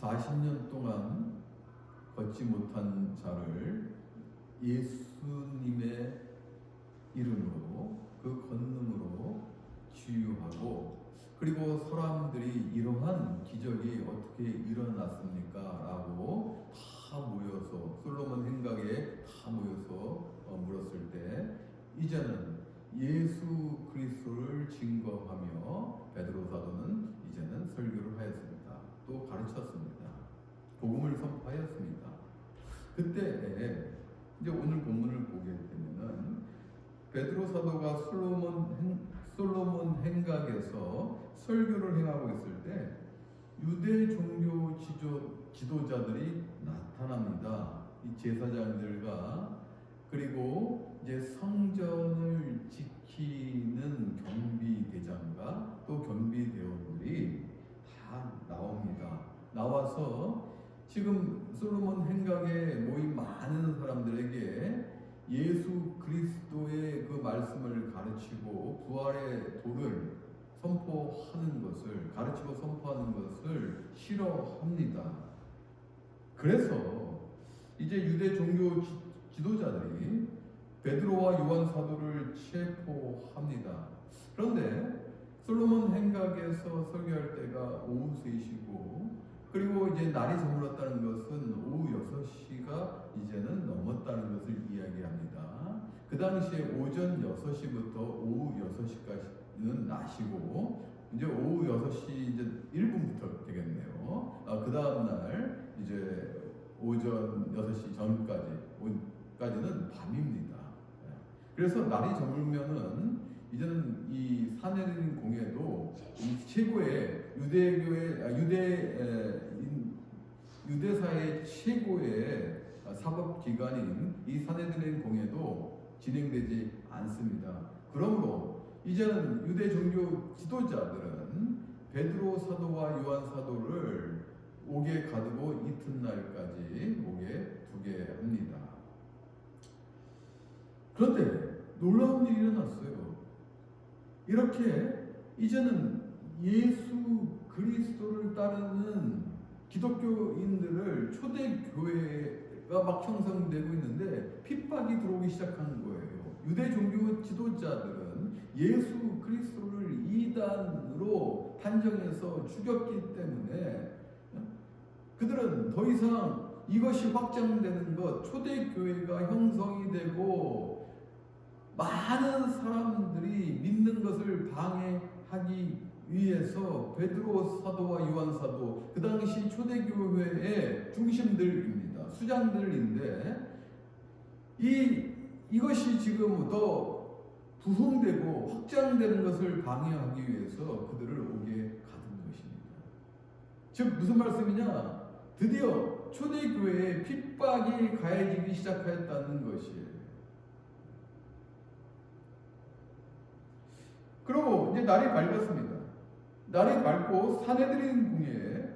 40년 동안 걷지 못한 자를 예수님의 이름으로 그 권능으로 치유하고, 그리고 사람들이 이러한 기적이 어떻게 일어났습니까? 라고 다 모여서 솔로몬 행각에 다 모여서 물었을 때, 이제는 예수 그리스도를 증거하며 베드로 사도는 이제는 설교를 하였습니다. 또 가르쳤습니다. 복음을 선포하였습니다. 그때 이제 오늘 본문을 보게 되면은 베드로 사도가 솔로몬 행각에서 설교를 행하고 있을 때 유대 종교 지도자들이 나타납니다. 이 제사장들과 그리고 이제 성전을 지키는 경비대장과 또 경비대원들이 다 나옵니다. 나와서 지금 솔로몬 행각에 모인 많은 사람들에게 예수 그리스도의 그 말씀을 가르치고 부활의 도를 선포하는 것을, 가르치고 선포하는 것을 싫어합니다. 그래서 이제 유대 종교 지도자들이 베드로와 요한 사도를 체포합니다. 그런데 솔로몬 행각에서 설교할 때가 오후 3시고, 그리고 이제 날이 저물었다는 것은 오후 6시가 이제는 넘었다는 것을 이야기합니다. 그 당시에 오전 6시부터 오후 6시까지는 낮이고, 이제 오후 6시 이제 1분부터 되겠네요. 그 다음날 이제 오전 6시 전까지는 밤입니다. 그래서 날이 저물면은 이제는 이 사내들인 공예도 이 최고의 유대사의 최고의 사법기관인 이 사내들인 공예도 진행되지 않습니다. 그러므로 이제는 유대 종교 지도자들은 베드로 사도와 요한 사도를 옥에 가두고 이튿날까지 옥에 두게 합니다. 그런데 놀라운 일이 일어났어요. 이렇게 이제는 예수 그리스도를 따르는 기독교인들을 초대교회가 막 형성되고 있는데 핍박이 들어오기 시작한 거예요. 유대 종교 지도자들은 예수 그리스도를 이단으로 판정해서 죽였기 때문에 그들은 더 이상 이것이 확장되는 것, 초대교회가 형성이 되고 많은 사람들이 믿는 것을 방해하기 위해서 베드로 사도와 요한 사도, 그 당시 초대교회의 중심들입니다. 수장들인데 이것이 지금 더 부흥되고 확장되는 것을 방해하기 위해서 그들을 옥에 가둔 것입니다. 즉 무슨 말씀이냐? 드디어 초대교회에 핍박이 가해지기 시작하였다는 것이에요. 그리고 이제 날이 밝았습니다. 날이 밝고 사내들인 공예에,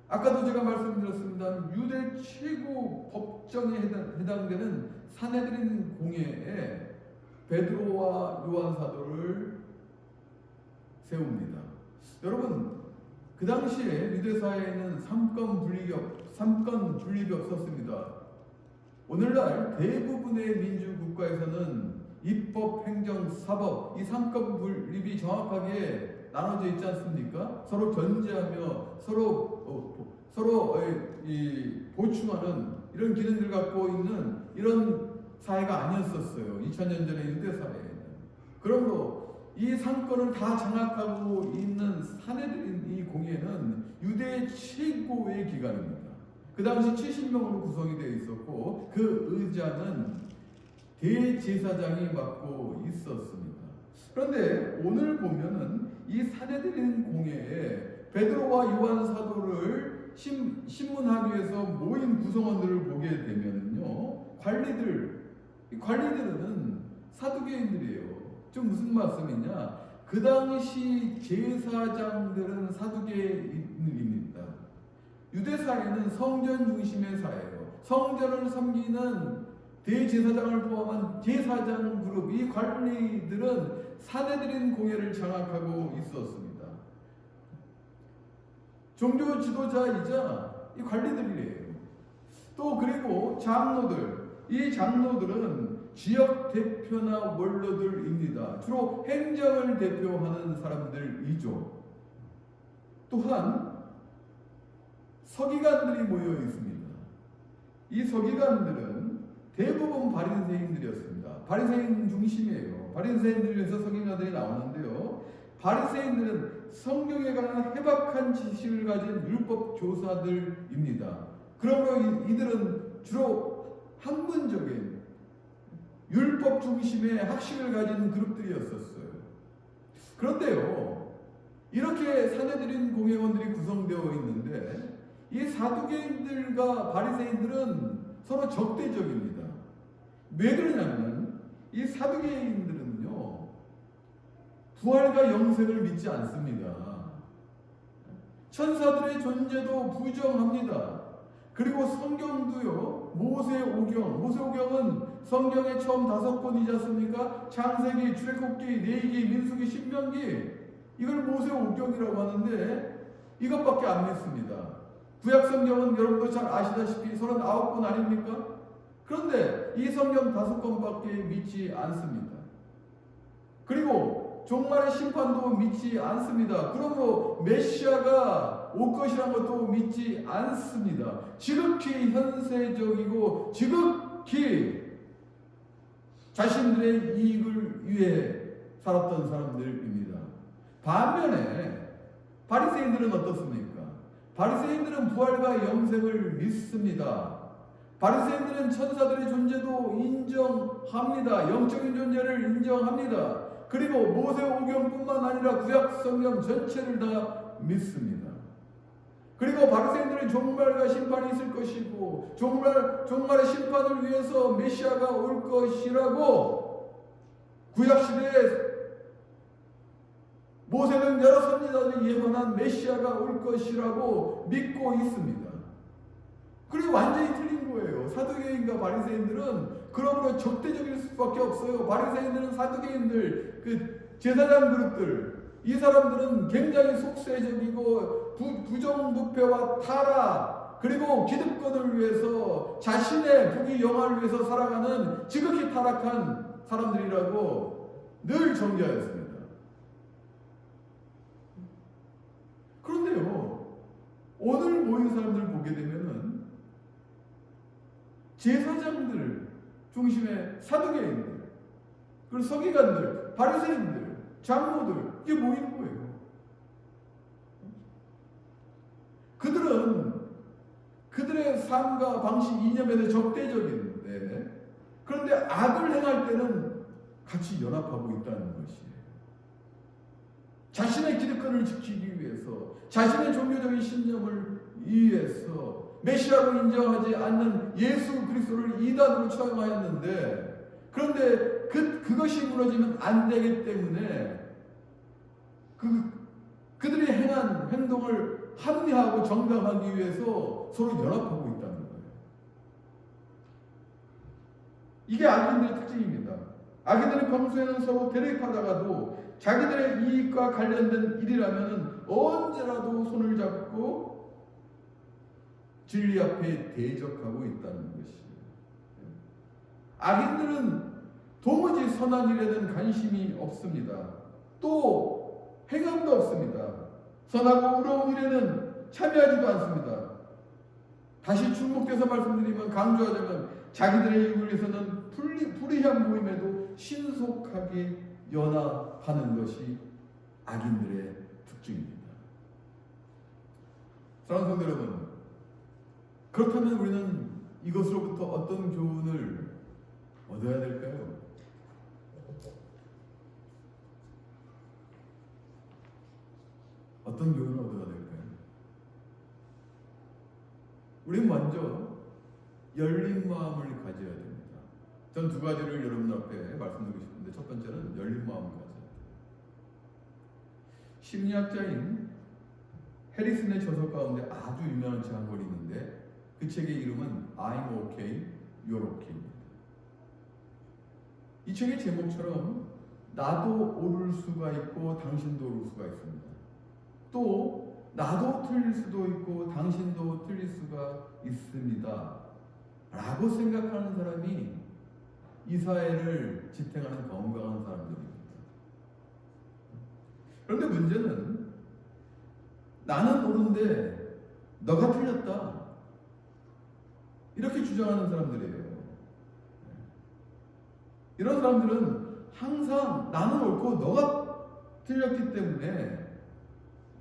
아까도 제가 말씀드렸습니다. 유대 최고 법정에 해당되는 사내들인 공예에 베드로와 요한 사도를 세웁니다. 여러분, 그 당시에 유대 사회에는 삼권 분립이 없었습니다. 오늘날 대부분의 민주 국가에서는 입법, 행정, 사법, 이 삼권 분립이 정확하게 나눠져 있지 않습니까? 서로 견제하며 서로 보충하는 이런 기능들 갖고 있는 이런 사회가 아니었었어요. 2000년 전의 유대 사회에는. 그러므로 이 상권을 다 장악하고 있는 사내들인 이 공예는 유대의 최고의 기관입니다. 그 당시 70명으로 구성이 되어 있었고 그 의자는 대제사장이 맡고 있었습니다. 그런데 오늘 보면은 이 사내들인 공예에 베드로와 요한 사도를 신문하기 위해서 모인 구성원들을 보게 되면요, 관리들은 사두개인들이에요. 좀 무슨 말씀이냐? 그 당시 제사장들은 사두개인입니다. 유대 사회는 성전 중심의 사회예요. 성전을 섬기는 대제사장을 포함한 제사장 그룹, 이 관리들은 사내들인 공예를 장악하고 있었습니다. 종교 지도자이자 이 관리들이에요. 또 그리고 장로들, 이 장로들은 지역 대표나 원로들입니다. 주로 행정을 대표하는 사람들이죠. 또한 서기관들이 모여 있습니다. 이 서기관들은 대부분 바리새인들이었습니다. 바리새인 중심이에요. 바리새인들에서 서기관들이 나오는데요. 바리새인들은 성경에 관한 해박한 지식을 가진 율법 교사들입니다. 그러므로 이들은 주로 학문적인 율법 중심의 학식을 가진 그룹들이었었어요. 그런데요, 이렇게 사내들인 공회원들이 구성되어 있는데 이 사두개인들과 바리새인들은 서로 적대적입니다. 왜 그러냐면 이 사두개인들은요, 부활과 영생을 믿지 않습니다. 천사들의 존재도 부정합니다. 그리고 성경도요, 모세오경은 성경의 처음 5권이지 않습니까? 창세기, 출애굽기, 레위기, 민수기, 신명기, 이걸 모세오경이라고 하는데 이것밖에 안 믿습니다. 구약 성경은 여러분도 잘 아시다시피 39권 아닙니까? 그런데 이 성경 5권밖에 믿지 않습니다. 그리고 종말의 심판도 믿지 않습니다. 그러므로 메시아가 올 것이라는 것도 믿지 않습니다. 지극히 현세적이고 지극히 자신들의 이익을 위해 살았던 사람들입니다. 반면에 바리새인들은 어떻습니까? 바리새인들은 부활과 영생을 믿습니다. 바리새인들은 천사들의 존재도 인정합니다. 영적인 존재를 인정합니다. 그리고 모세오경뿐만 아니라 구약 성경 전체를 다 믿습니다. 그리고 바리새인들은 종말과 심판이 있을 것이고 종말의 심판을 위해서 메시아가 올 것이라고 구약시대에 모세는 여러 선지자들이 예언한 메시아가 올 것이라고 믿고 있습니다. 그리고 완전히 틀린 거예요. 사두개인과 바리새인들은 그러므로 적대적일 수밖에 없어요. 바리새인들은 사두개인들, 그 제사장 그룹들, 이 사람들은 굉장히 속세적이고 부정부패와 타락, 그리고 기득권을 위해서 자신의 부귀 영화를 위해서 살아가는 지극히 타락한 사람들이라고 늘 정죄하였습니다. 그런데요, 오늘 모인 사람들 보게 되면은 제사장들 중심의 사두개인들, 그리고 서기관들, 바리새인들, 장로들, 이게 모인 거예요. 그들은 그들의 삶과 방식, 이념에 적대적인데, 그런데 악을 행할 때는 같이 연합하고 있다는 것이에요. 자신의 기득권을 지키기 위해서, 자신의 종교적인 신념을 위해서 메시아로 인정하지 않는 예수 그리스도를 이단으로 처형하였는데, 그런데 그것이 무너지면 안 되기 때문에 그들이 행한 행동을 합리하고 정당하기 위해서 서로 연합하고 있다는 거예요. 이게 악인들의 특징입니다. 악인들은 평소에는 서로 대립하다가도 자기들의 이익과 관련된 일이라면 언제라도 손을 잡고 진리 앞에 대적하고 있다는 것이에요. 악인들은 도무지 선한 일에는 관심이 없습니다. 또 행함도 없습니다. 선하고 의로운 일에는 참여하지도 않습니다. 다시 중복돼서 말씀드리면, 강조하자면 자기들의 이익을 위해서는 불의한 모임에도 신속하게 연합하는 것이 악인들의 특징입니다. 사랑하는 성도 여러분, 그렇다면 우리는 이것으로부터 어떤 교훈을 얻어야 될까요? 어떤 교훈을 얻어야 될까요? 우리는 먼저 열린 마음을 가져야 됩니다. 전 두 가지를 여러분 앞에 말씀드리고 싶은데, 첫 번째는 열린 마음을 가져야 됩니다. 심리학자인 해리슨의 저서 가운데 아주 유명한 책 한 권이 있는데, 그 책의 이름은 I'm okay, you're okay입니다. 이 책의 제목처럼 나도 오를 수가 있고 당신도 오를 수가 있습니다. 또 나도 틀릴 수도 있고 당신도 틀릴 수가 있습니다 라고 생각하는 사람이 이 사회를 지탱하는 건강한 사람들입니다. 그런데 문제는 나는 옳은데 너가 틀렸다 이렇게 주장하는 사람들이에요. 이런 사람들은 항상 나는 옳고 너가 틀렸기 때문에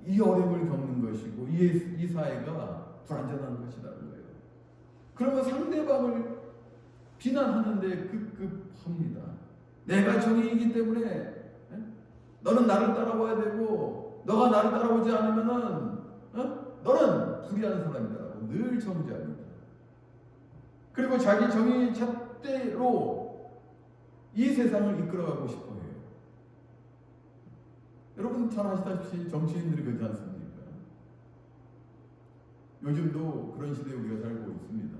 이 어려움을 겪는 것이고 이 사회가 불안전한 것이라는 거예요. 그러면 상대방을 비난하는데 급급합니다. 내가 정의이기 때문에 너는 나를 따라와야 되고 너가 나를 따라오지 않으면은 너는 불의한 사람이다라고 늘 정죄합니다. 그리고 자기 정의 잣대로 이 세상을 이끌어가고 싶어 해요. 여러분 잘 아시다시피 정치인들이 그렇지 않습니까? 요즘도 그런 시대에 우리가 살고 있습니다.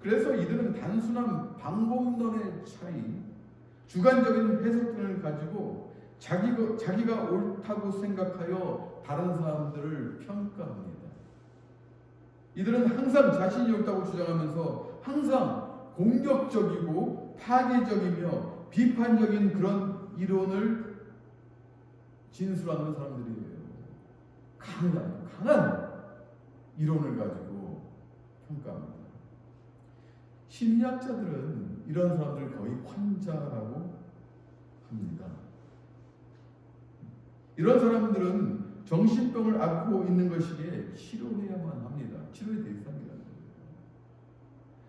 그래서 이들은 단순한 방법론의 차이, 주관적인 해석들을 가지고 자기가 옳다고 생각하여 다른 사람들을 평가합니다. 이들은 항상 자신이 옳다고 주장하면서 항상 공격적이고 파괴적이며 비판적인 그런 이론을 진술하는 사람들이에요. 강한 이론을 가지고 평가합니다. 심리학자들은 이런 사람들을 거의 환자라고 합니다. 이런 사람들은 정신병을 앓고 있는 것이기에 치료해야만 합니다. 치료의 대상이라는 거예요.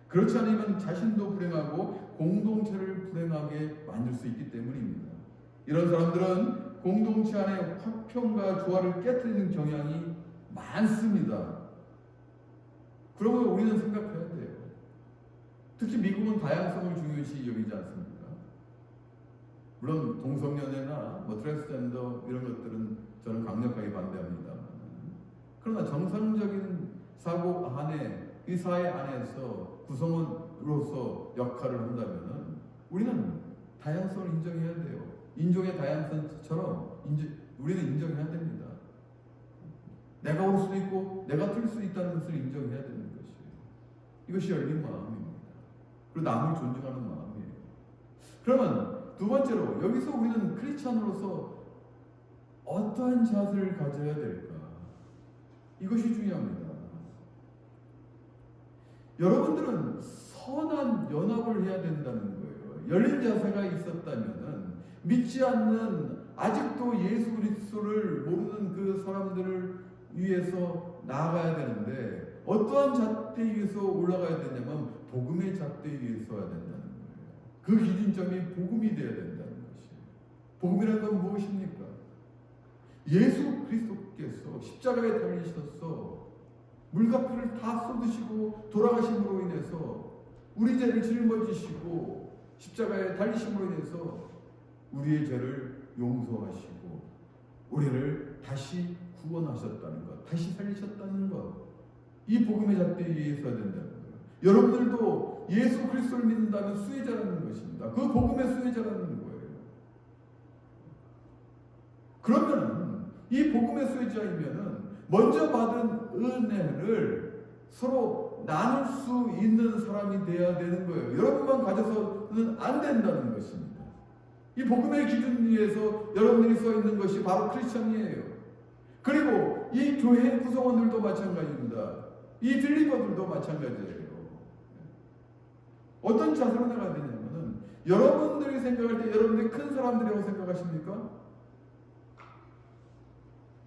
그렇지 않으면 자신도 불행하고 공동체를 불행하게 만들 수 있기 때문입니다. 이런 사람들은 공동체 안에 화평과 조화를 깨뜨리는 경향이 많습니다. 그러면 우리는 생각해야 돼요. 특히 미국은 다양성을 중요시 여기지 않습니까? 물론 동성연애나 트랜스젠더 이런 것들은 저는 강력하게 반대합니다. 그러나 정상적인 사고 안에 이 사회 안에서 구성원으로서 역할을 한다면 우리는 다양성을 인정해야 돼요. 인종의 다양성처럼 우리는 인정해야 됩니다. 내가 올 수도 있고 내가 틀릴 수 있다는 것을 인정해야 되는 것이에요. 이것이 열린 마음입니다. 그리고 남을 존중하는 마음이에요. 그러면 두 번째로 여기서 우리는 크리스찬으로서 어떠한 자세를 가져야 될까? 이것이 중요합니다. 여러분들은 선한 연합을 해야 된다는 거예요. 열린 자세가 있었다면 믿지 않는 아직도 예수 그리스도를 모르는 그 사람들을 위해서 나아가야 되는데 어떠한 잣대 위에서 올라가야 되냐면 복음의 잣대 위에 서야 된다는 거예요. 그 기준점이 복음이 되어야 된다는 것이에요. 복음이라는 건 무엇입니까? 예수 그리스도께서 십자가에 달리셔서 물과 피를 다 쏟으시고 돌아가심으로 인해서 우리 죄를 짊어지시고 십자가에 달리심으로 인해서 우리의 죄를 용서하시고 우리를 다시 구원하셨다는 것, 다시 살리셨다는 것, 이 복음의 잣대 위에 서야 된다는 거예요. 여러분들도 예수 그리스도를 믿는다면 수혜자라는 것입니다. 그 복음의 수혜자라는 거예요. 그러면 이 복음의 수혜자이면은 먼저 받은 은혜를 서로 나눌 수 있는 사람이 되어야 되는 거예요. 여러분만 가져서는 안 된다는 것입니다. 이 복음의 기준 위에서 여러분들이 서 있는 것이 바로 크리스천이에요. 그리고 이 교회 구성원들도 마찬가지입니다. 이 빌리버들도 마찬가지예요. 어떤 자세로 나가야 되냐면은 여러분들이 생각할 때 여러분들이 큰 사람들이라고 생각하십니까?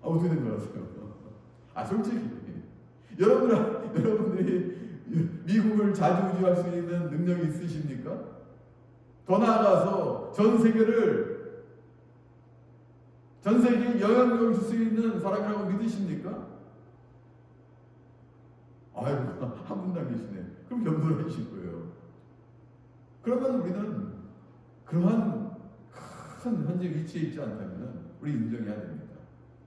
어떻게 생각하세요? 솔직히 여러분들이 미국을 자주우지할 수 있는 능력이 있으십니까? 더 나아가서 전 세계에 영향력을 줄 수 있는 사람이라고 믿으십니까? 아이고, 한 분도 안 계시네. 그럼 겸손하실 거예요. 그러면 우리는 그러한 큰 현재 위치에 있지 않다면 우리 인정해야 됩니다.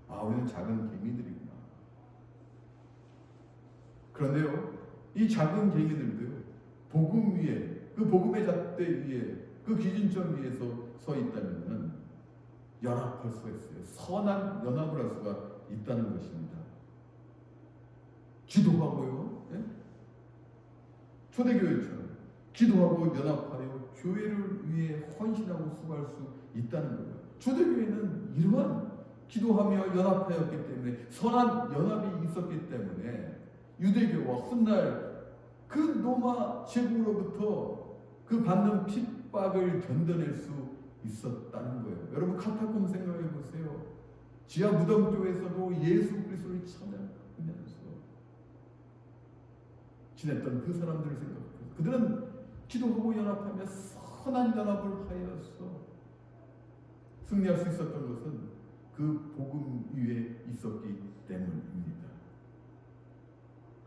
우리는 작은 개미들이구나. 그런데요, 이 작은 개미들도요, 복음 위에, 그 복음의 잣대 위에, 그 기준점 위에서 서 있다면 연합할 수가 있어요. 선한 연합을 할 수가 있다는 것입니다. 기도하고요. 예? 초대교회처럼 기도하고 연합하여 교회를 위해 헌신하고 수고할 수 있다는 거예요. 초대교회는 이러한 기도하며 연합하였기 때문에 선한 연합이 있었기 때문에 유대교와 훗날 그 로마 제국으로부터 그 받는 핍박을 견뎌낼 수 있었다는 거예요. 여러분 카타콤 생각해 보세요. 지하 무덤교에서도 예수 그리스도를 찬양하면서 지냈던 그 사람들을 생각해서 그들은 기도하고 연합하며 선한 연합을 하여서 승리할 수 있었던 것은 그 복음 위에 있었기 때문입니다.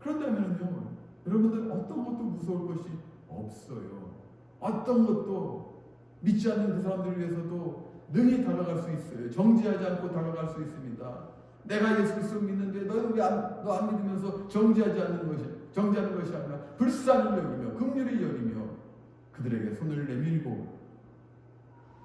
그렇다면요, 여러분들 어떤 것도 무서울 것이 없어요. 어떤 것도 믿지 않는 그 사람들을 위해서도 능히 다가갈 수 있어요. 정지하지 않고 다가갈 수 있습니다. 내가 예수 그리스도 믿는데 너는 왜 너 안 믿으면서 정지하는 것이 아니라 불쌍히 여기며 긍휼히 여기며 그들에게 손을 내밀고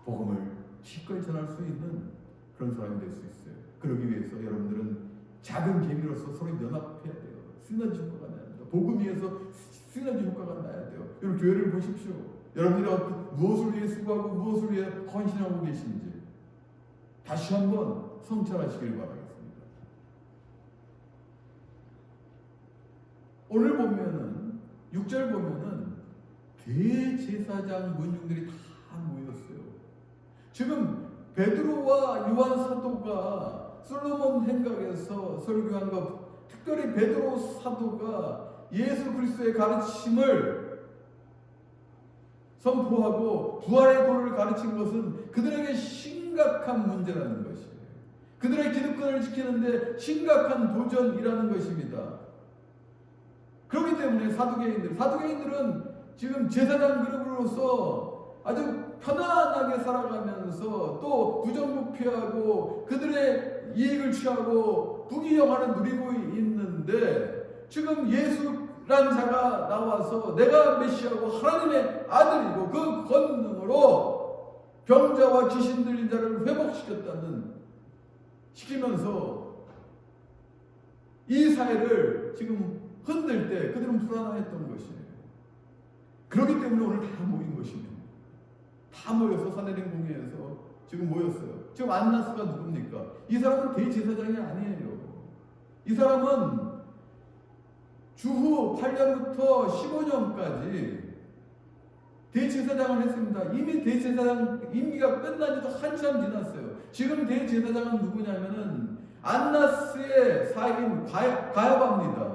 복음을 기꺼이 전할 수 있는 그런 사람이 될 수 있어요. 그러기 위해서 여러분들은 작은 개미로서 서로 연합해야 돼요. 시너지 효과가 나야 돼요. 복음 위에서 시너지 효과가 나야 돼요. 여러분 교회를 보십시오. 여러분들이 무엇을 위해 수고하고 무엇을 위해 헌신하고 계신지 다시 한번 성찰하시길 바라겠습니다. 오늘 보면은 6절 보면은 대제사장 문중들이 다 모였어요. 지금 베드로와 요한 사도가 솔로몬 행각에서 설교한 것, 특별히 베드로 사도가 예수 그리스도의 가르침을 선포하고 부활의 도를 가르친 것은 그들에게 심각한 문제라는 것이에요. 그들의 기득권을 지키는데 심각한 도전이라는 것입니다. 그렇기 때문에 사두개인들은 지금 제사장 그룹으로서 아주 편안하게 살아가면서 또 부정부패하고 그들의 이익을 취하고 부귀영화를 누리고 있는데 지금 예수란 자가 나와서 내가 메시아고 하나님의 아들이고 그 권능으로 병자와 귀신 들린 자를 시키면서 이 사회를 지금 흔들 때 그들은 불안해했던 것이에요. 그렇기 때문에 오늘 다 모인 것입니다. 다 모여서 사내린 공회에서 지금 모였어요. 지금 안나스가 누굽니까? 이 사람은 대제사장이 아니에요. 이 사람은 주후 8년부터 15년까지 대제사장을 했습니다. 이미 대제사장 임기가 끝난 지도 한참 지났어요. 지금 대제사장은 누구냐면은 안나스의 사인 가야바입니다.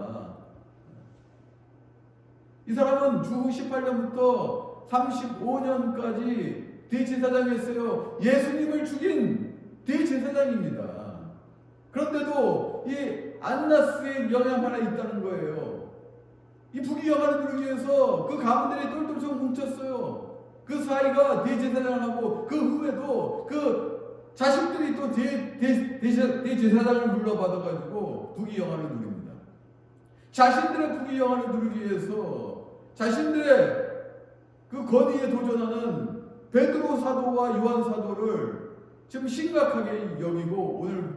이 사람은 주후 18년부터 35년까지 대제사장이었어요. 예수님을 죽인 대제사장입니다. 그런데도 이 안나스의 영향 하나 있다는 거예요. 이 부귀영화를 누리기 위해서 그 가문들이 똘똘똘 뭉쳤어요. 그 사이가 대제사장을 하고 그 후에도 그 자식들이 또 대제사장을 물러받아가지고 부귀영화를 누립니다. 자신들의 부귀영화를 누리기 위해서 자신들의 그 권위에 도전하는 베드로 사도와 요한 사도를 지금 심각하게 여기고 오늘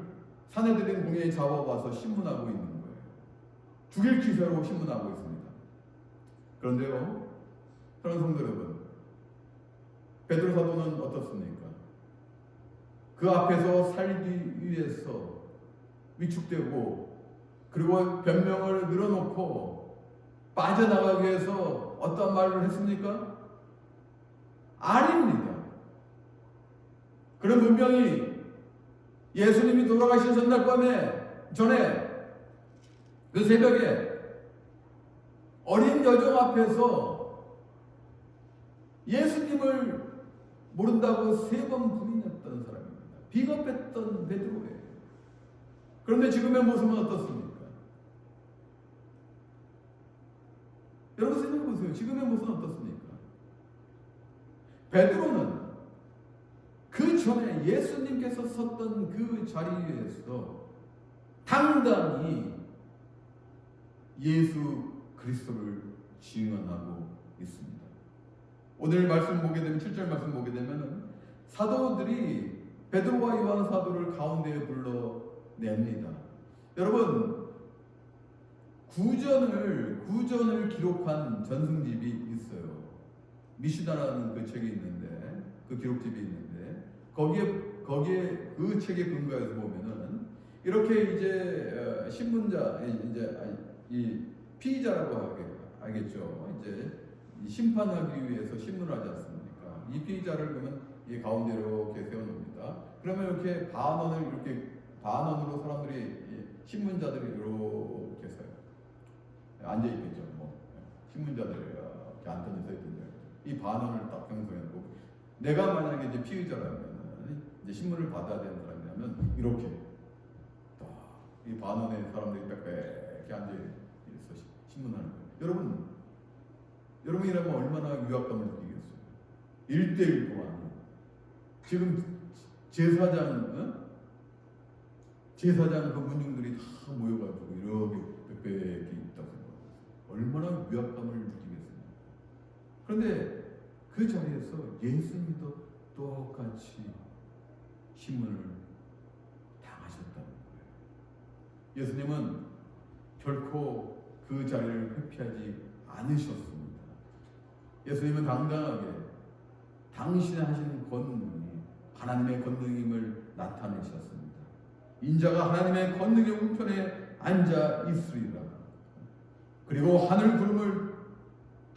사내들인 공회에 잡아와서 신문하고 있는 거예요. 죽일 기세로 신문하고 있습니다. 그런데요, 사랑하는 성도 여러분, 베드로 사도는 어떻습니까? 그 앞에서 살기 위해서 위축되고 그리고 변명을 늘어놓고 빠져나가기 위해서 어떤 말을 했습니까? 아닙니다. 그런 분명히 예수님이 돌아가신 전날 전에 그 새벽에 어린 여종 앞에서 예수님을 모른다고 3번 부인했던 사람입니다. 비겁했던 베드로예요. 그런데 지금의 모습은 어떻습니까? 여러분 생각해 보세요. 지금의 모습은 어떻습니까? 베드로는 그 전에 예수님께서 섰던 그 자리에서 당당히 예수 그리스도를 증언하고 있습니다. 오늘 말씀 보게 되면 7절 말씀 보게 되면 사도들이 베드로와 요한 사도를 가운데에 불러냅니다. 여러분, 구전을 기록한 전승집이 있어요. 미시다라는 그 책이 있는데, 그 기록집이 있는데, 거기에 그 책에 근거해서 보면은 이렇게 이제 신문자, 이 피의자라고 하겠죠. 이제 심판하기 위해서 신문을 하지 않습니까? 이 피의자를 그러면 이 가운데로 이렇게 세워놓습니다. 그러면 이렇게 반원으로 사람들이, 신문자들이 이렇게 서요. 앉아 있겠죠. 신문자들이 이렇게 앉아서 있던데, 이 반원을 딱 형성해놓고, 내가 만약에 이제 피의자라면, 이제 신문을 받아야 되는 사람이라면 이렇게 이 반원의 사람들이 이렇게 앉아 있어 신문하는 거예요. 여러분이라면 얼마나 위압감을 느끼겠어요? 1대1도 아니고 지금 제사장 그 문중들이 다 모여가지고 이렇게 빽빽히 있다고 생각해요. 얼마나 위압감을 느끼겠어요? 그런데 그 자리에서 예수님도 똑같이 신문을 당하셨다는 거예요. 예수님은 결코 그 자리를 회피하지 않으셨습니다. 예수님은 당당하게 당신이 하신 권능이 하나님의 권능임을 나타내셨습니다. 인자가 하나님의 권능의 우편에 앉아 있으리라. 그리고 하늘 구름을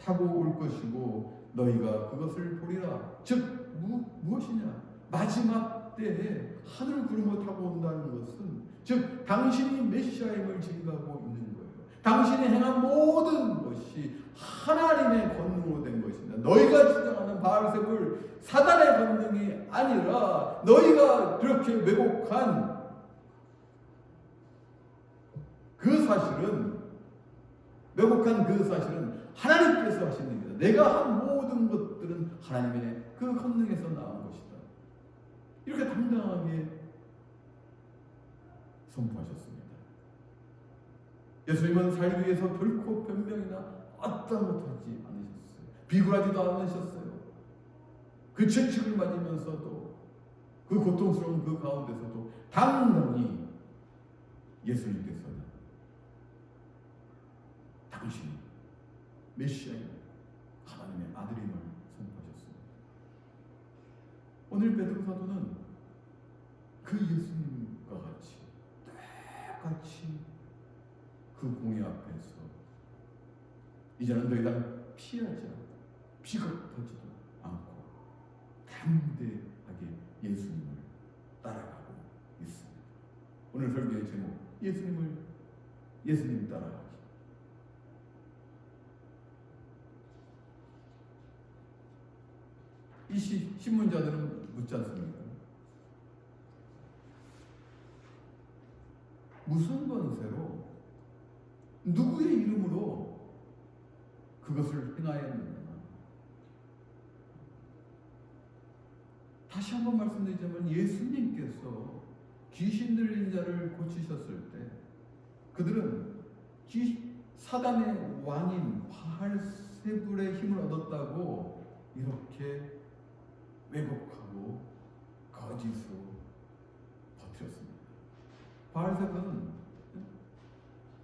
타고 올 것이고 너희가 그것을 보리라. 즉 무엇이냐? 마지막 때에 하늘 구름을 타고 온다는 것은 즉 당신이 메시아임을 증거하고 있는 거예요. 당신이 행한 모든 것이 하나님의 권능으로 된 것입니다. 너희가 주장하는 바알세불 사단의 권능이 아니라 너희가 그렇게 왜곡한 그 사실은 하나님께서 하신 일이다. 내가 한 모든 것들은 하나님의 그 권능에서 나온 것이다. 이렇게 당당하게 선포하셨습니다. 예수님은 살기 위해서 결코 변명이나 어떤 것도 하지 않으셨어요. 비굴하지도 않으셨어요. 그 채찍을 맞으면서도 그 고통스러운 그 가운데서도 당당히 예수님께서는 당신이 메시아인 하나님의 아들임을 선포하셨습니다. 오늘 베드로 사도는 그 예수님과 같이 똑같이 그 공의 앞에서 이제는 더 이상 피하지 않고 비겁하지도 않고 담대하게 예수님을 따라가고 있습니다. 오늘 설교의 제목, 예수님 따라가기. 이 신문자들은 묻지 않습니까? 무슨 권세로 누구의 이름으로 그것을 행하였느냐? 다시 한번 말씀드리자면 예수님께서 귀신 들린 자를 고치셨을 때 그들은 사단의 왕인 바알세불의 힘을 얻었다고 이렇게 왜곡하고 거짓으로 버텼습니다. 바알세불은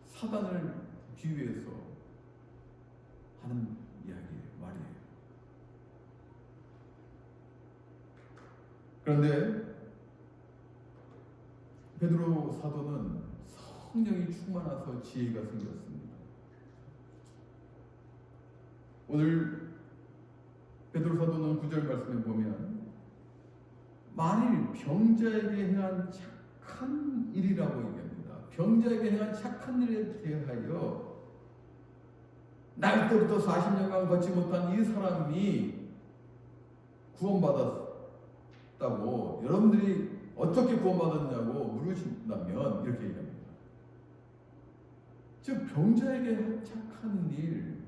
사단을 비유해서 하는 말이에요. 그런데 베드로 사도는 성령이 충만해서 지혜가 생겼습니다. 오늘 베드로 사도는 9절 말씀에 보면 만일 병자에게 행한 착한 일이라고 얘기합니다. 병자에게 행한 착한 일에 대하여 날 때부터 40년간 걷지 못한 이 사람이 구원받았다고 여러분들이 어떻게 구원받았냐고 물으신다면 이렇게 얘기합니다. 즉 병자에게 한 착한 일,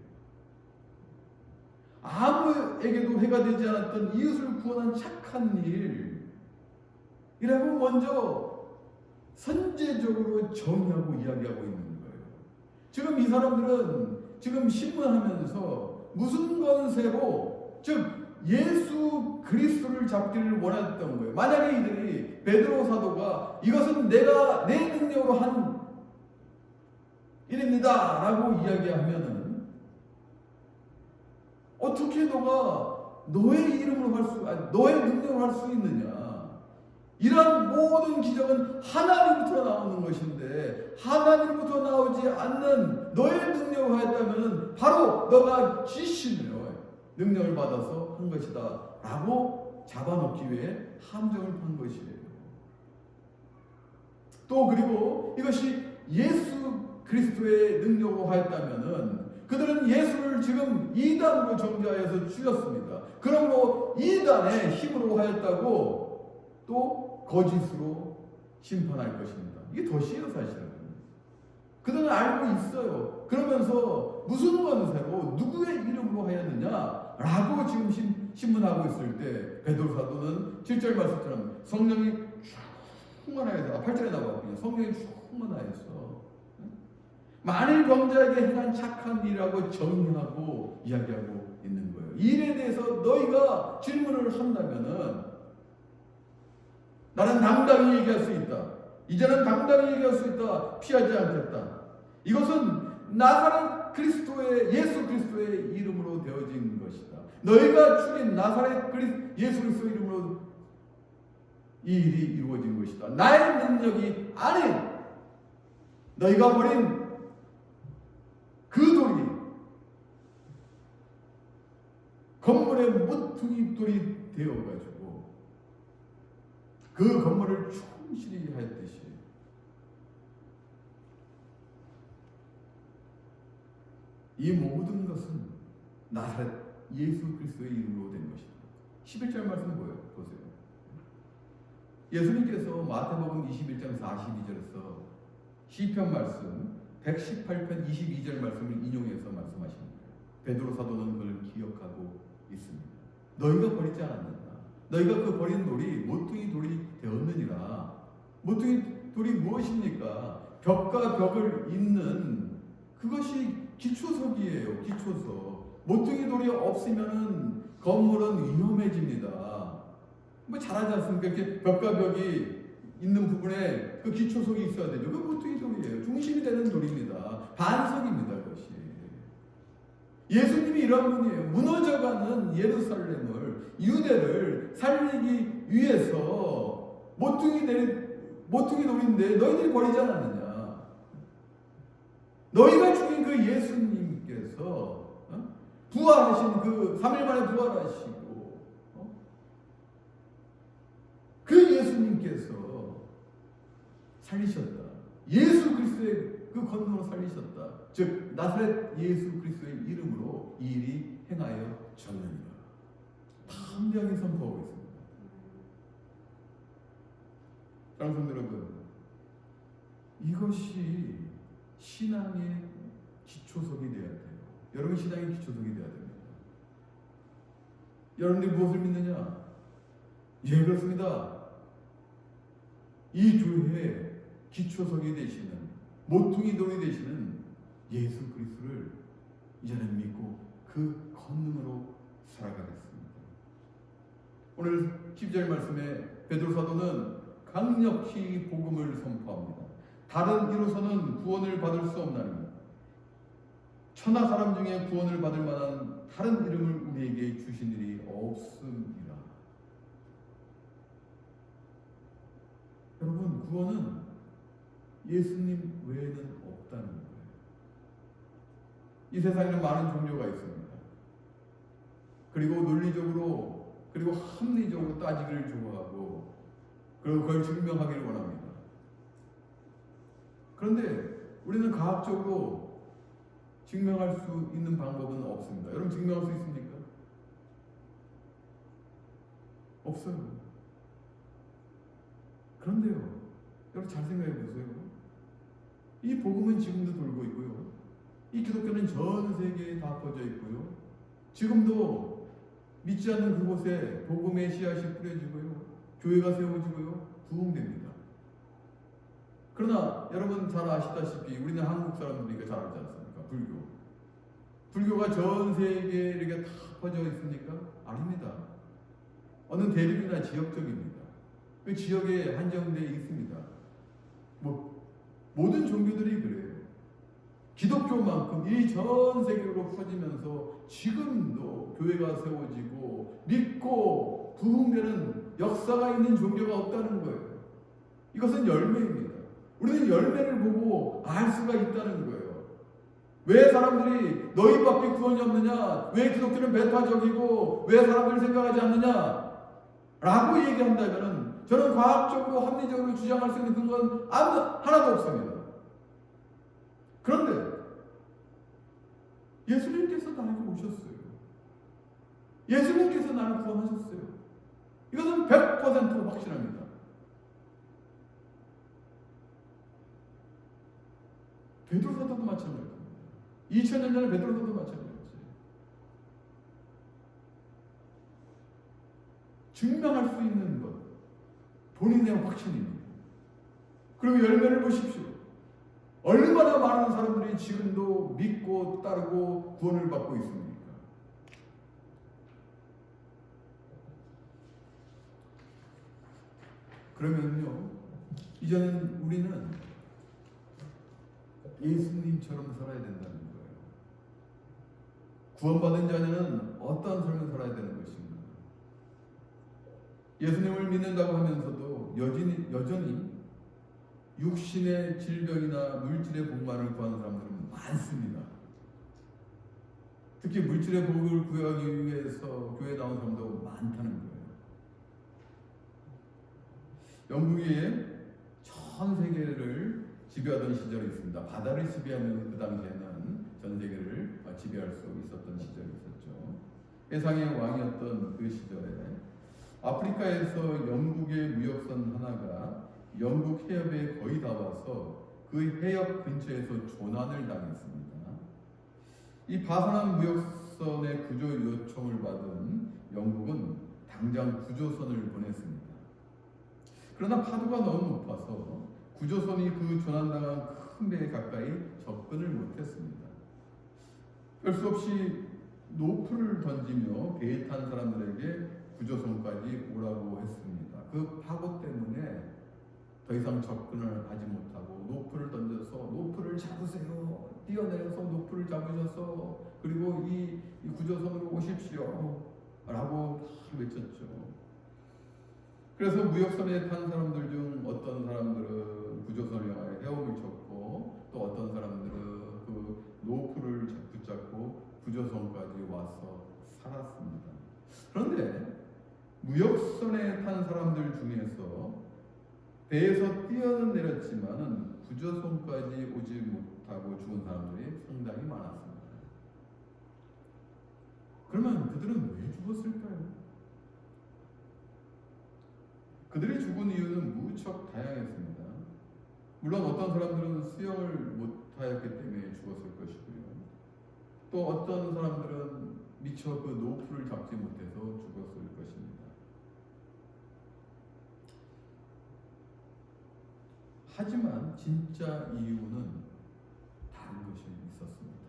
아무에게도 해가 되지 않았던 이웃을 구원한 착한 일이라고 먼저 선제적으로 정의하고 이야기하고 있는 거예요. 지금 이 사람들은 지금 신문하면서 무슨 권세로, 즉 예수 그리스도를 잡기를 원했던 거예요. 만약에 이들이 베드로 사도가 이것은 내가 내 능력으로 한 일입니다 라고 이야기하면은 어떻게 너가 너의 이름으로 너의 능력으로 할 수 있느냐? 이러한 모든 기적은 하나님부터 나오는 것인데 하나님부터 나오지 않는 너의 능력으로 하였다면 바로 너가 지신을 능력을 받아서 한 것이다 라고 잡아놓기 위해 함정을 판 것이에요. 또 그리고 이것이 예수 그리스도의 능력으로 하였다면은 그들은 예수를 지금 이단으로 정죄하여서 죽였습니다. 그러므로 이단의 힘으로 하였다고 또 거짓으로 심판할 것입니다. 이게 덫이에요 사실은. 그들은 알고 있어요. 그러면서 무슨 권세로 누구의 이름으로 하였느냐 라고 지금 신문하고 있을 때 베드로 사도는 7절 말씀처럼 성령이 충만하여서 8절에 나왔거든요. 성령이 충만하여서 만일 병자에게 행한 착한 일이라고 정의하고 이야기하고 있는 거예요. 이 일에 대해서 너희가 질문을 한다면은 나는 당당히 얘기할 수 있다. 이제는 당당히 얘기할 수 있다. 피하지 않겠다. 이것은 나사렛 그리스도의 예수 그리스도의 이름으로 되어진 것이다. 너희가 죽인 나사렛 예수 그리스도 이름으로 이 일이 이루어진 것이다. 나의 능력이 아닌 너희가 버린 그 돌이 건물의 모퉁이 돌이 되어가지고 그 건물을 충실히 하였듯이 이 모든 것은 나사렛 예수 그리스도의 이름으로 된 것입니다. 11절 말씀 보세요. 예수님께서 마태복음 21장 42절에서 시편 말씀 118편 22절 말씀을 인용해서 말씀하십니다. 베드로 사도는 그걸 기억하고 있습니다. 너희가 버리지 않았느냐? 너희가 그 버린 돌이 모퉁이 돌이 되었느니라. 모퉁이 돌이 무엇입니까? 벽과 벽을 잇는 그것이 기초석이에요. 기초석. 모퉁이 돌이 없으면은 건물은 위험해집니다. 뭐 잘하지 않습니까? 이렇게 벽과 벽이 있는 부분에 그 기초석이 있어야 되죠. 그 모퉁이 돌이에요. 중심이 되는 돌입니다. 반석입니다. 그것이. 예수님이 이런 분이에요. 무너져가는 예루살렘을 유대를 살리기 위해서 모퉁이 돌인데 너희들이 버리지 않았느냐? 너희가 죽인 그 예수님께서 부활하신 그 3일 만에 부활하시고 그 예수님께서 살리셨다. 예수 그리스도의 그 권능으로 살리셨다. 즉 나사렛 예수 그리스도의 이름으로 이 일이 행하여 졌느니라. 담대하게 선포하고 있습니다. 사랑하는 성도 여러분, 이것이 신앙의 기초석이 되어야 돼요. 여러분 신앙의 기초석이 되어야 됩니다. 여러분들이 무엇을 믿느냐? 예, 그렇습니다. 이 교회의 기초석이 되시는 모퉁이 돌이 되시는 예수 그리스도를 이제는 믿고 그 권능으로 살아가겠습니다. 오늘 10절 말씀에 베드로 사도는 강력히 복음을 선포합니다. 다른 이로서는 구원을 받을 수 없나니 천하 사람 중에 구원을 받을 만한 다른 이름을 우리에게 주신 일이 없음이라. 여러분, 구원은 예수님 외에는 없다는 거예요. 이 세상에는 많은 종교가 있습니다. 그리고 논리적으로 그리고 합리적으로 따지기를 좋아하고 그리고 그걸 증명하기를 원합니다. 그런데 우리는 과학적으로 증명할 수 있는 방법은 없습니다. 여러분 증명할 수 있습니까? 없어요. 그런데요, 여러분 잘 생각해 보세요. 이 복음은 지금도 돌고 있고요. 이 기독교는 전 세계에 다 퍼져 있고요. 지금도 믿지 않는 그곳에 복음의 씨앗이 뿌려지고요. 교회가 세워지고요. 부흥됩니다. 그러나 여러분 잘 아시다시피 우리는 한국 사람들이니까 잘 알지 않습니까? 불교가 전 세계에 이렇게 다 퍼져 있습니까? 아닙니다. 어느 대륙이나 지역적입니다. 그 지역에 한정되어 있습니다. 모든 종교들이 그래요. 기독교만큼 이 전 세계로 퍼지면서 지금도 교회가 세워지고 믿고 부흥되는 역사가 있는 종교가 없다는 거예요. 이것은 열매입니다. 우리는 열매를 보고 알 수가 있다는 거예요. 왜 사람들이 너희밖에 구원이 없느냐? 왜 기독교는 배타적이고 왜 사람들 생각하지 않느냐? 라고 얘기한다면 저는 과학적으로 합리적으로 주장할 수 있는 근거는 하나도 없습니다. 그런데 예수님께서 나에게 오셨어요. 예수님께서 나를 구원하셨어요. 이것은 100% 확실합니다. 베드로 사도도 마찬가지입니다. 2000년 전에 베드로 사도도 마찬가지예요. 증명할 수 있는 것, 본인의 확신입니다. 그리고 열매를 보십시오. 얼마나 많은 사람들이 지금도 믿고 따르고 구원을 받고 있습니까? 그러면요, 이제는 우리는 예수님처럼 살아야 된다는 거예요. 구원받은 자녀는 어떤 삶을 살아야 되는 것인가? 예수님을 믿는다고 하면서도 여전히 육신의 질병이나 물질의 복만을 구하는 사람들은 많습니다. 특히 물질의 복을 구하기 위해서 교회에 나온 사람도 많다는 거예요. 영국이 전 세계를 지배하던 시절이 있습니다. 바다를 지배하면 그 당시에는 전 세계를 지배할 수 있었던 시절이 있었죠. 해상의 왕이었던 그 시절에 아프리카에서 영국의 무역선 하나가 영국 해협에 거의 다 와서 그 해협 근처에서 조난을 당했습니다. 이 파산한 무역선의 구조 요청을 받은 영국은 당장 구조선을 보냈습니다. 그러나 파도가 너무 높아서 구조선이 그 조난당한 큰 배에 가까이 접근을 못했습니다. 별 수 없이 노프를 던지며 배에 탄 사람들에게 구조선까지 오라고 했습니다. 그 파고 때문에 더 이상 접근을 하지 못하고 노프를 던져서 노프를 잡으세요. 뛰어내려서 노프를 잡으셔서 그리고 이 구조선으로 오십시오. 라고 외쳤죠. 그래서 무역선에 탄 사람들 중 어떤 사람들은 구조선을 향하여 헤엄을 쳤고 또 어떤 사람들은 그 노프를 붙잡고 구조선까지 와서 살았습니다. 그런데 무역선에 탄 사람들 중에서 배에서 뛰어내렸지만은 구조선까지 오지 못하고 죽은 사람들이 상당히 많았습니다. 그러면 그들은 왜 죽었을까요? 그들이 죽은 이유는 무척 다양했습니다. 물론 어떤 사람들은 수영을 못하였기 때문에 죽었을 것이고요. 또 어떤 사람들은 미처 그 노프를 잡지 못해서 죽었을 것입니다. 하지만 진짜 이유는 다른 것이 있었습니다.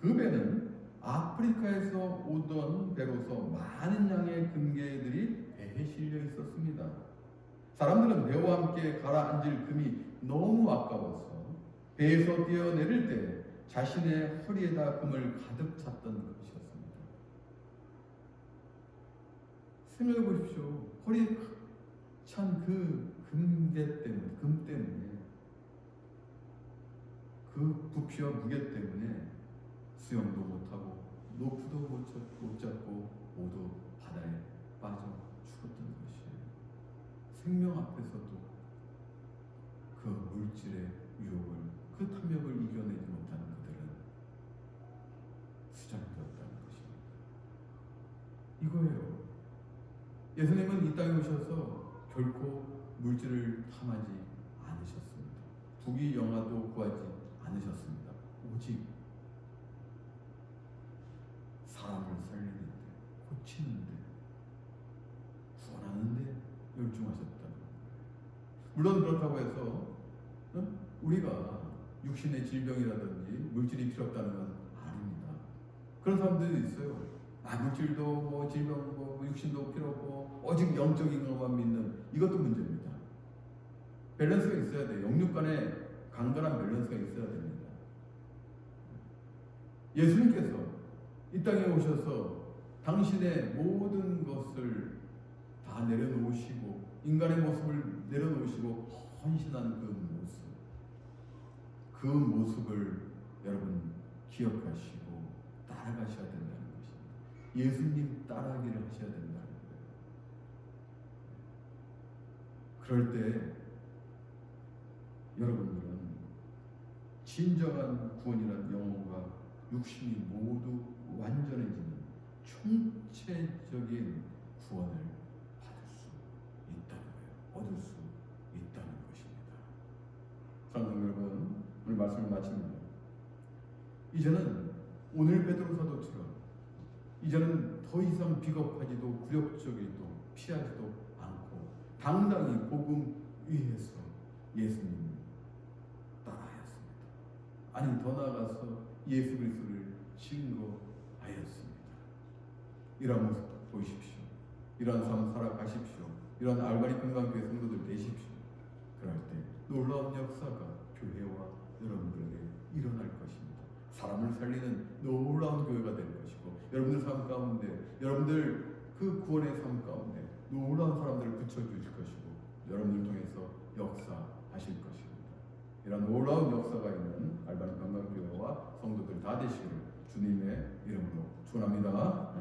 그 배는 아프리카에서 오던 배로서 많은 양의 금괴들이 배에 실려 있었습니다. 사람들은 배와 함께 가라앉을 금이 너무 아까워서 배에서 뛰어내릴 때 자신의 허리에다 금을 가득 찼던 것이었습니다. 생각해 보십시오. 허리에 찬 그 금괴 때문에, 금 때문에, 그 부피와 무게 때문에 수영도 못하고 노프도 못 잡고 모두 바다에 빠져 죽었던 것이에요. 생명 앞에서도 그 물질의 유혹을, 그 탐욕을 이겨내지 못하는 그들은 수장되었다는 것입니다. 이거예요. 예수님은 이 땅에 오셔서 결코 물질을 탐하지 않으셨습니다. 부귀 영화도 구하지 않으셨습니다. 오직 사람을 살리는데, 고치는데, 구원하는데 열중하셨다. 물론 그렇다고 해서 우리가 육신의 질병이라든지 물질이 필요 없다는 건 아닙니다. 그런 사람들이 있어요. 물질도 뭐 질병 뭐 육신도 필요 없고 오직 영적인 것만 믿는 이것도 문제입니다. 밸런스가 있어야 돼요. 영육 간에 간결한 밸런스가 있어야 됩니다. 예수님께서 이 땅에 오셔서 당신의 모든 것을 다 내려놓으시고 인간의 모습을 내려놓으시고 헌신한 그 모습을 여러분 기억하시고 따라가셔야 된다는 것입니다. 예수님 따라하기를 하셔야 된다는 거예요. 그럴 때 여러분들은 진정한 구원이란 영혼과 육신이 모두 완전해지는 총체적인 구원을 받을 수 있다는 거예요. 얻을 수 있다는 것입니다. 사랑하는 여러분, 오늘 말씀을 마칩니다. 이제는 오늘 베드로 사도처럼 이제는 더 이상 비겁하지도 굴욕적이도 피하지도 않고 당당히 복음 위에서 예수님 따라하였습니다. 아니 더 나아가서 예수 그리스도를 증거하였습니다. 이러한 모습 보십시오. 이러한 삶 살아가십시오. 이러한 알바리 건강교회 성도들 되십시오. 그럴 때 놀라운 역사가 교회와 여러분들에게 일어날 것입니다. 사람을 살리는 놀라운 교회가 될 것이고 여러분들 삶 가운데 여러분들 그 구원의 삶 가운데 놀라운 사람들을 붙여주실 것이고 여러분들 통해서 역사하실 것입니다. 이런 놀라운 역사가 있는 알바리 건강교회와 성도들 다 되시기를 주님의 이름으로 축원합니다.